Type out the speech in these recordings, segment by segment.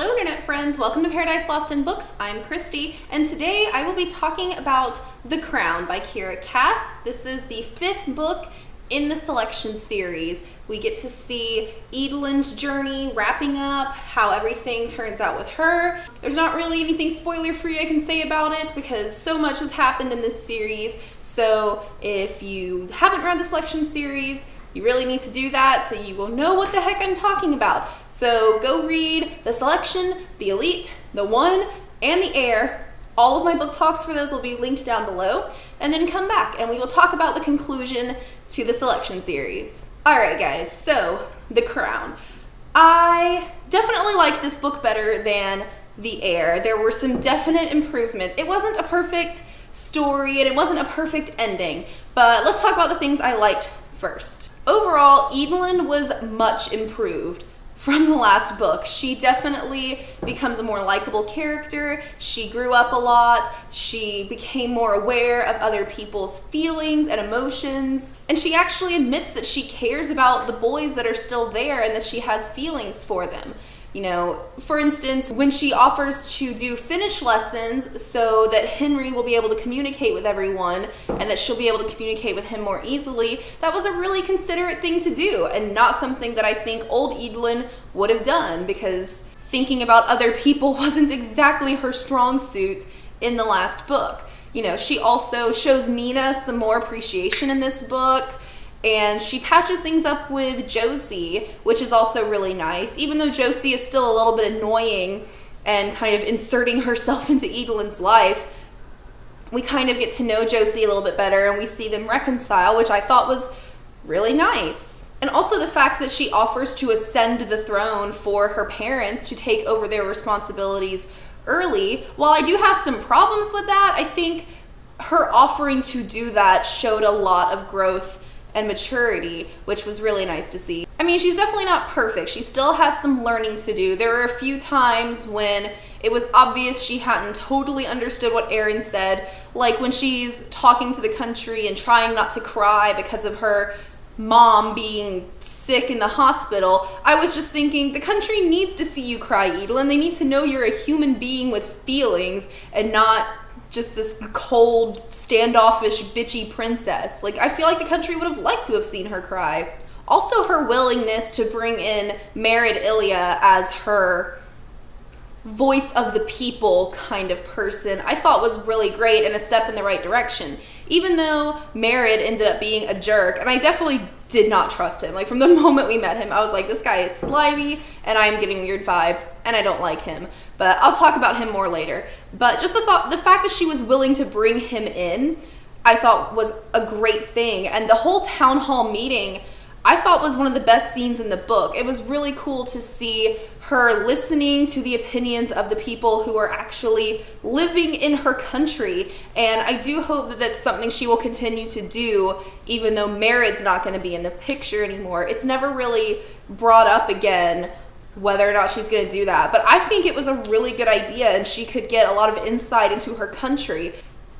Hello internet friends, welcome to Paradise Lost in Books. I'm Christy, and today I will be talking about The Crown by Kiera Cass. This is the 5th book in the selection series. We get to see Edelin's journey wrapping up, how everything turns out with her. There's not really anything spoiler-free I can say about it because so much has happened in this series, so if you haven't read the selection series, you really need to do that so you will know what the heck I'm talking about. So go read The Selection, The Elite, The One, and The Heir. All of my book talks for those will be linked down below. And then come back and we will talk about the conclusion to the selection series. Alright guys, so The Crown. I definitely liked this book better than The Heir. There were some definite improvements. It wasn't a perfect story and it wasn't a perfect ending, but let's talk about the things I liked first. Overall, Edelin was much improved from the last book. She definitely becomes a more likable character. She grew up a lot. She became more aware of other people's feelings and emotions. And she actually admits that she cares about the boys that are still there and that she has feelings for them. You know, for instance, when she offers to do Finnish lessons so that Henry will be able to communicate with everyone and that she'll be able to communicate with him more easily, that was a really considerate thing to do and not something that I think old Edelin would have done because thinking about other people wasn't exactly her strong suit in the last book. You know, she also shows Nina some more appreciation in this book. And she patches things up with Josie, which is also really nice. Even though Josie is still a little bit annoying and kind of inserting herself into Edelin's life, we kind of get to know Josie a little bit better and we see them reconcile, which I thought was really nice. And also the fact that she offers to ascend the throne for her parents to take over their responsibilities early. While I do have some problems with that, I think her offering to do that showed a lot of growth and maturity, which was really nice to see. I mean, she's definitely not perfect. She still has some learning to do. There were a few times when it was obvious she hadn't totally understood what Aaron said, like when she's talking to the country and trying not to cry because of her mom being sick in the hospital. I was just thinking, the country needs to see you cry, Edelin. They need to know you're a human being with feelings and not just this cold, standoffish, bitchy princess. Like, I feel like the country would have liked to have seen her cry. Also, her willingness to bring in Merid Ilya as her voice of the people kind of person, I thought was really great and a step in the right direction. Even though Merid ended up being a jerk, and I definitely did not trust him. Like, from the moment we met him, I was like, this guy is slimy, and I'm getting weird vibes, and I don't like him. But I'll talk about him more later. But just the fact that she was willing to bring him in, I thought was a great thing. And the whole town hall meeting, I thought was one of the best scenes in the book. It was really cool to see her listening to the opinions of the people who are actually living in her country. And I do hope that that's something she will continue to do, even though Merid's not going to be in the picture anymore. It's never really brought up again whether or not she's going to do that. But I think it was a really good idea and she could get a lot of insight into her country.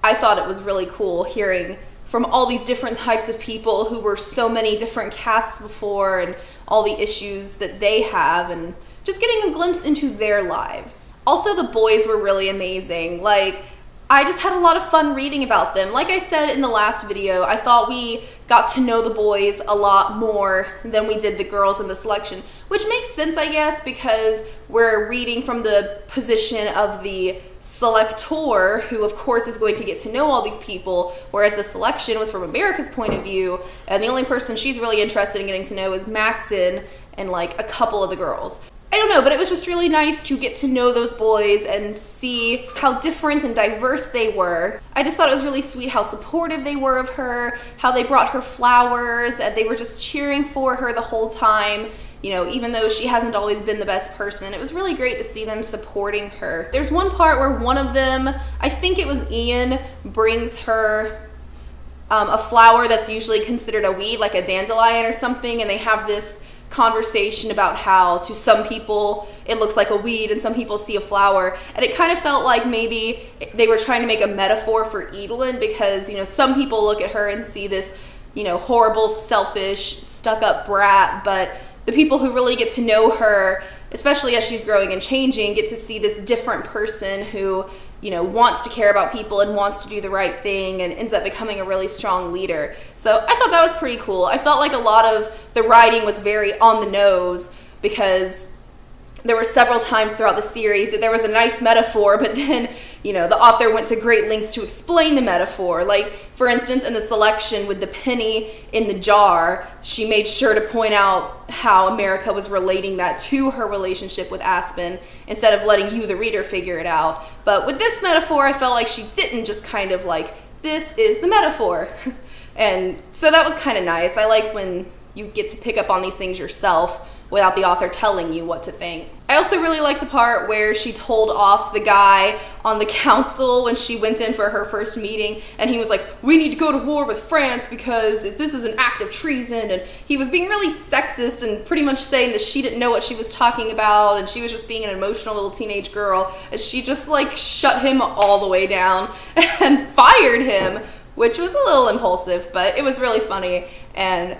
I thought it was really cool hearing from all these different types of people who were so many different castes before and all the issues that they have and just getting a glimpse into their lives. Also, the boys were really amazing. Like, I just had a lot of fun reading about them. Like I said in the last video, I thought we got to know the boys a lot more than we did the girls in the selection, which makes sense, I guess, because we're reading from the position of the selector, who of course is going to get to know all these people, whereas the selection was from America's point of view, and the only person she's really interested in getting to know is Maxon and like a couple of the girls. I don't know, but it was just really nice to get to know those boys and see how different and diverse they were. I just thought it was really sweet how supportive they were of her, how they brought her flowers, and they were just cheering for her the whole time. You know, even though she hasn't always been the best person, it was really great to see them supporting her. There's one part where one of them, I think it was Ian, brings her a flower that's usually considered a weed, like a dandelion or something, and they have this conversation about how to some people it looks like a weed and some people see a flower, and it kind of felt like maybe they were trying to make a metaphor for Edelin because, you know, some people look at her and see this, you know, horrible, selfish, stuck-up brat, but the people who really get to know her especially as she's growing and changing, get to see this different person who, you know, wants to care about people and wants to do the right thing and ends up becoming a really strong leader. So I thought that was pretty cool. I felt like a lot of the writing was very on the nose, because there were several times throughout the series that there was a nice metaphor, but then, you know, the author went to great lengths to explain the metaphor. Like, for instance, in the selection with the penny in the jar, she made sure to point out how America was relating that to her relationship with Aspen instead of letting you, the reader, figure it out. But with this metaphor, I felt like she didn't just kind of like, this is the metaphor. And so that was kind of nice. I like when you get to pick up on these things yourself without the author telling you what to think. I also really like the part where she told off the guy on the council when she went in for her first meeting, and he was like, we need to go to war with France because this is an act of treason, and he was being really sexist and pretty much saying that she didn't know what she was talking about and she was just being an emotional little teenage girl, and she just like shut him all the way down and fired him, which was a little impulsive, but it was really funny, and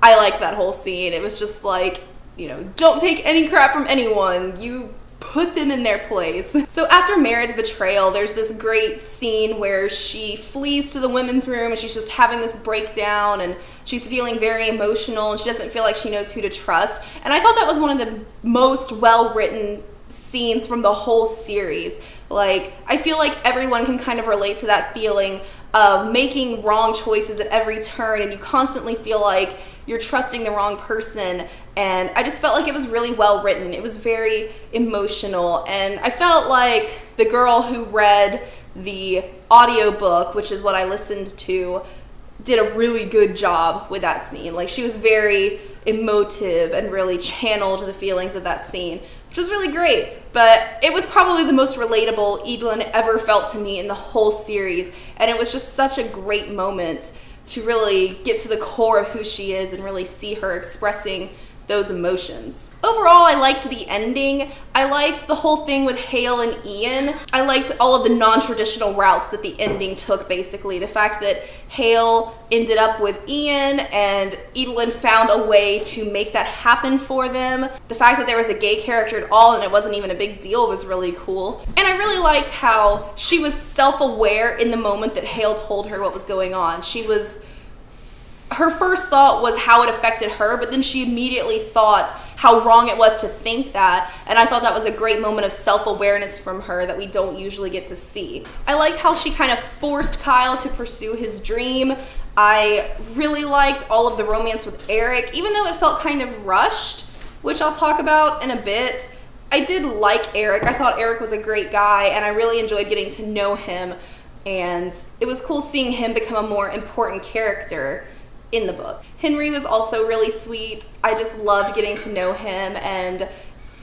I liked that whole scene. It was just like, you know, don't take any crap from anyone. You put them in their place. So after Merritt's betrayal, there's this great scene where she flees to the women's room and she's just having this breakdown and she's feeling very emotional and she doesn't feel like she knows who to trust. And I thought that was one of the most well-written scenes from the whole series. Like, I feel like everyone can kind of relate to that feeling of making wrong choices at every turn and you constantly feel like you're trusting the wrong person, and I just felt like it was really well written. It was very emotional, and I felt like the girl who read the audiobook, which is what I listened to, did a really good job with that scene. Like, she was very emotive and really channeled the feelings of that scene, which was really great. But it was probably the most relatable Edelyn ever felt to me in the whole series, and it was just such a great moment to really get to the core of who she is and really see her expressing those emotions. Overall, I liked the ending. I liked the whole thing with Hale and Ian. I liked all of the non-traditional routes that the ending took, basically. The fact that Hale ended up with Ian and Edelyn found a way to make that happen for them. The fact that there was a gay character at all and it wasn't even a big deal was really cool. And I really liked how she was self-aware in the moment that Hale told her what was going on. Her first thought was how it affected her, but then she immediately thought how wrong it was to think that, and I thought that was a great moment of self-awareness from her that we don't usually get to see. I liked how she kind of forced Kyle to pursue his dream. I really liked all of the romance with Eric, even though it felt kind of rushed, which I'll talk about in a bit. I did like Eric. I thought Eric was a great guy, and I really enjoyed getting to know him, and it was cool seeing him become a more important character in the book. Henry was also really sweet. I just loved getting to know him, and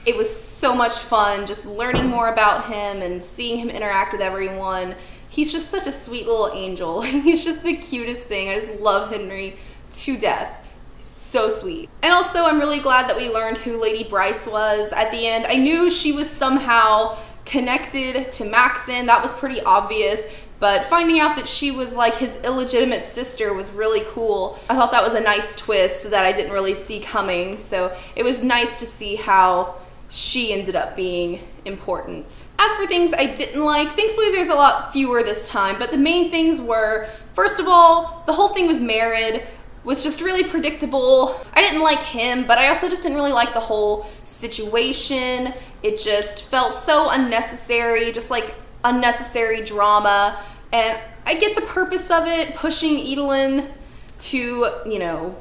it was so much fun just learning more about him and seeing him interact with everyone. He's just such a sweet little angel. He's just the cutest thing. I just love Henry to death. So sweet. And also, I'm really glad that we learned who Lady Bryce was at the end. I knew she was somehow connected to Maxon. That was pretty obvious. But finding out that she was like his illegitimate sister was really cool. I thought that was a nice twist that I didn't really see coming. So it was nice to see how she ended up being important. As for things I didn't like, thankfully there's a lot fewer this time, but the main things were, first of all, the whole thing with Merritt was just really predictable. I didn't like him, but I also just didn't really like the whole situation. It just felt so unnecessary, just like unnecessary drama. And I get the purpose of it, pushing Edelyn to, you know,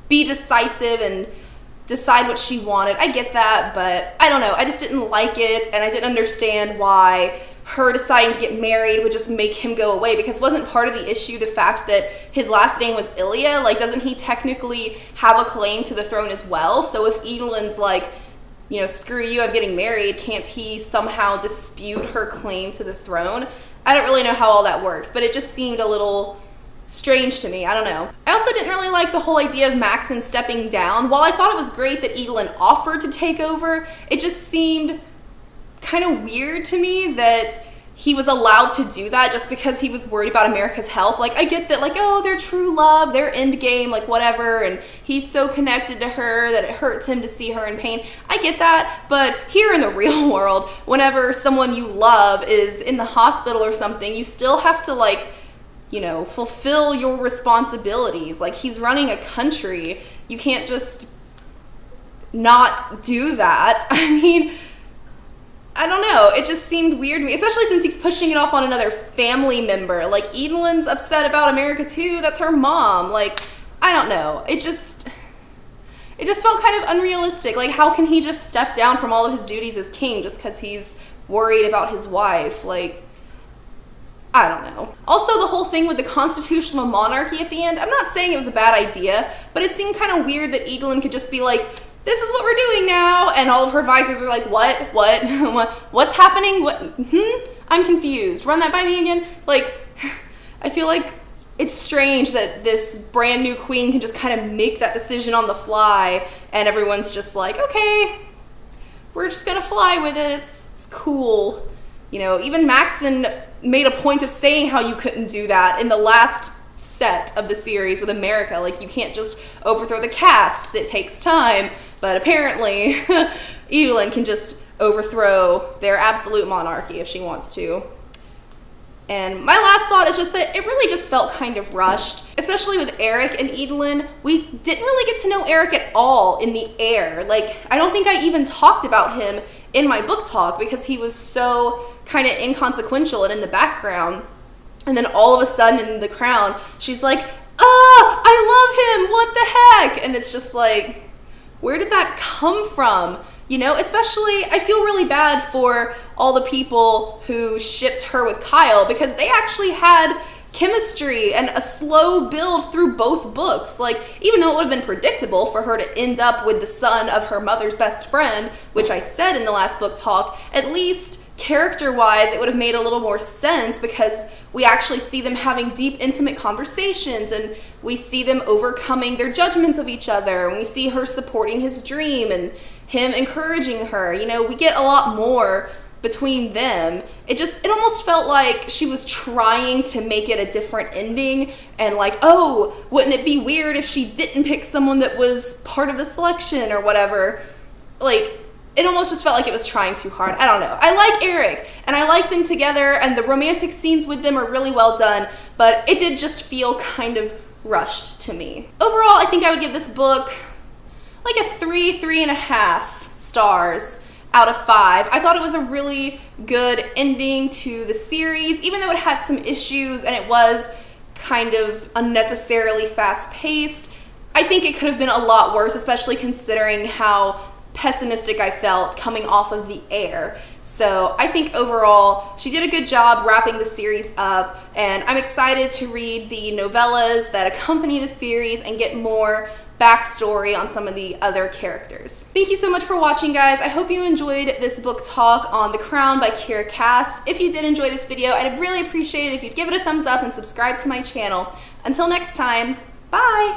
be decisive and decide what she wanted. I get that, but I don't know. I just didn't like it, and I didn't understand why her deciding to get married would just make him go away, because wasn't part of the issue the fact that his last name was Ilya? Like, doesn't he technically have a claim to the throne as well? So if Edelyn's like, you know, screw you, I'm getting married, can't he somehow dispute her claim to the throne? I don't really know how all that works, but it just seemed a little strange to me. I don't know. I also didn't really like the whole idea of Maxon stepping down. While I thought it was great that Edelyn offered to take over, it just seemed kind of weird to me that he was allowed to do that just because he was worried about America's health. Like, I get that, like, oh, their true love, their end game, like, whatever, and he's so connected to her that it hurts him to see her in pain. I get that, but here in the real world, whenever someone you love is in the hospital or something, you still have to, like, you know, fulfill your responsibilities. Like, he's running a country. You can't just not do that. I mean, I don't know. It just seemed weird to me, especially since he's pushing it off on another family member. Like, Edelyn's upset about America too. That's her mom. Like, I don't know. It just felt kind of unrealistic. Like, how can he just step down from all of his duties as king just because he's worried about his wife? Like, I don't know. Also, the whole thing with the constitutional monarchy at the end, I'm not saying it was a bad idea, but it seemed kind of weird that Edelyn could just be like, this is what we're doing now, and all of her advisors are like, what's happening? I'm confused. Run that by me again. Like, I feel like it's strange that this brand new queen can just kind of make that decision on the fly, and everyone's just like, okay, we're just gonna fly with it. It's cool. You know, even Maxon made a point of saying how you couldn't do that in the last set of the series with America. Like, you can't just overthrow the casts. It takes time. But apparently, Edelyn can just overthrow their absolute monarchy if she wants to. And my last thought is just that it really just felt kind of rushed, especially with Eric and Edelyn. We didn't really get to know Eric at all in the air. Like, I don't think I even talked about him in my book talk because he was so kind of inconsequential and in the background. And then all of a sudden in The Crown, she's like, I love him, what the heck? And it's just like, where did that come from? You know, especially, I feel really bad for all the people who shipped her with Kyle because they actually had chemistry and a slow build through both books. Like, even though it would have been predictable for her to end up with the son of her mother's best friend, which I said in the last book talk, at least character-wise, it would have made a little more sense because we actually see them having deep, intimate conversations, and we see them overcoming their judgments of each other, and we see her supporting his dream and him encouraging her. You know, we get a lot more between them. It almost felt like she was trying to make it a different ending, and like, oh, wouldn't it be weird if she didn't pick someone that was part of the selection or whatever? Like, it almost just felt like it was trying too hard. I don't know. I like Eric, and I like them together, and the romantic scenes with them are really well done, but it did just feel kind of rushed to me. Overall, I think I would give this book like a 3.5 stars out of 5. I thought it was a really good ending to the series, even though it had some issues and it was kind of unnecessarily fast-paced. I think it could have been a lot worse, especially considering how pessimistic I felt coming off of the air. So I think overall she did a good job wrapping the series up, and I'm excited to read the novellas that accompany the series and get more backstory on some of the other characters. Thank you so much for watching, guys. I hope you enjoyed this book talk on The Crown by Kiera Cass. If you did enjoy this video, I'd really appreciate it if you'd give it a thumbs up and subscribe to my channel. Until next time, bye!